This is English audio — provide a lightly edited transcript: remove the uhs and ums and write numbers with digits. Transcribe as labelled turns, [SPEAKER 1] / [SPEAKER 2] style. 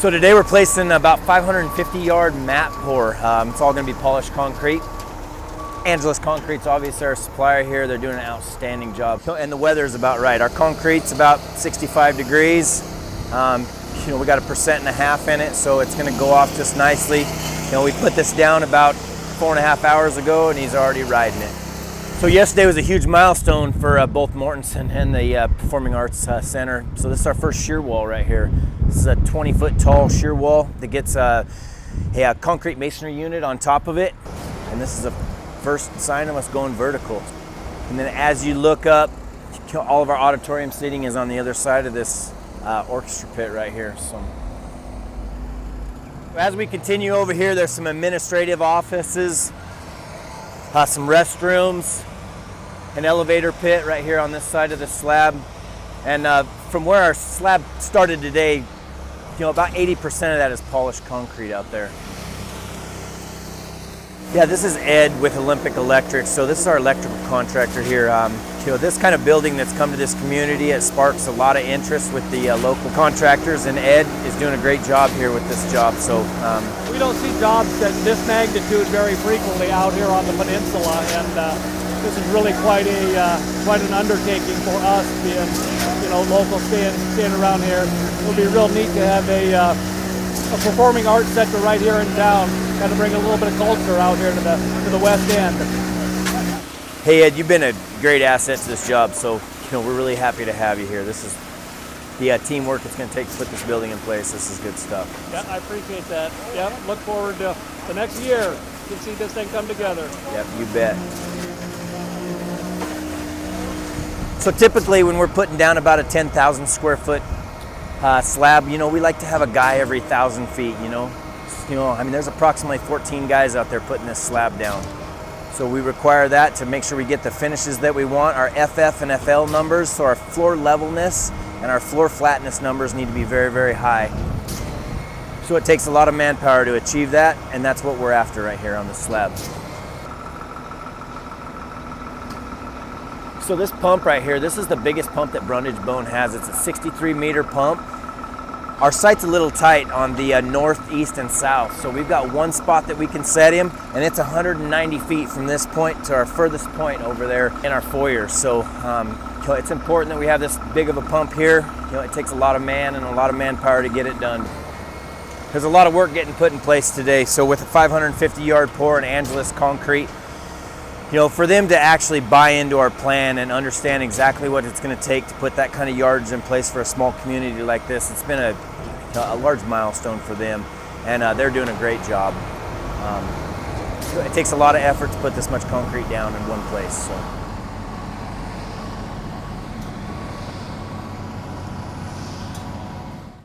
[SPEAKER 1] So today we're placing about 550 yard mat pour. It's all going to be polished concrete. Angeles Concrete's obviously our supplier here. They're doing an outstanding job. And the weather's about right. Our concrete's about 65 degrees. We got 1.5% in it, so it's going to go off just nicely. We put this down about 4.5 hours ago, and he's already riding it. So yesterday was a huge milestone for both Mortenson and the Performing Arts Center. So this is our first shear wall right here. This is a 20-foot tall shear wall that gets a concrete masonry unit on top of it. And this is the first sign of us going vertical. And then as you look up, all of our auditorium seating is on the other side of this orchestra pit right here. So as we continue over here, there's some administrative offices, some restrooms, an elevator pit right here on this side of the slab. And from where our slab started today, about 80% of that is polished concrete out there. Yeah, this is Ed with Olympic Electric. So this is our electrical contractor here. This kind of building that's come to this community, it sparks a lot of interest with the local contractors, and Ed is doing a great job here with this job. So
[SPEAKER 2] we don't see jobs at this magnitude very frequently out here on the peninsula, and this is really quite an undertaking for us, being local, staying around here. It'll be real neat to have a performing arts center right here in town, kind of bring a little bit of culture out here to the West End.
[SPEAKER 1] Hey Ed, you've been a great asset to this job, so we're really happy to have you here. This is the teamwork it's going to take to put this building in place. This is good stuff.
[SPEAKER 2] Yeah, I appreciate that. Yeah, look forward to the next year to see this thing come together.
[SPEAKER 1] Yep, you bet. So typically when we're putting down about a 10,000 square foot slab, we like to have a guy every 1,000 feet, there's approximately 14 guys out there putting this slab down. So we require that to make sure we get the finishes that we want. Our FF and FL numbers, so our floor levelness and our floor flatness numbers need to be very, very high. So it takes a lot of manpower to achieve that, and that's what we're after right here on the slab. So this pump right here, this is the biggest pump that Brundage Bone has. It's a 63-meter pump. Our site's a little tight on the north, east, and south. So we've got one spot that we can set him, and it's 190 feet from this point to our furthest point over there in our foyer. So it's important that we have this big of a pump here. It takes a lot of man and a lot of manpower to get it done. There's a lot of work getting put in place today. So with a 550-yard pour and Angeles Concrete, for them to actually buy into our plan and understand exactly what it's going to take to put that kind of yardage in place for a small community like this, it's been a large milestone for them, and they're doing a great job. It takes a lot of effort to put this much concrete down in one place. So.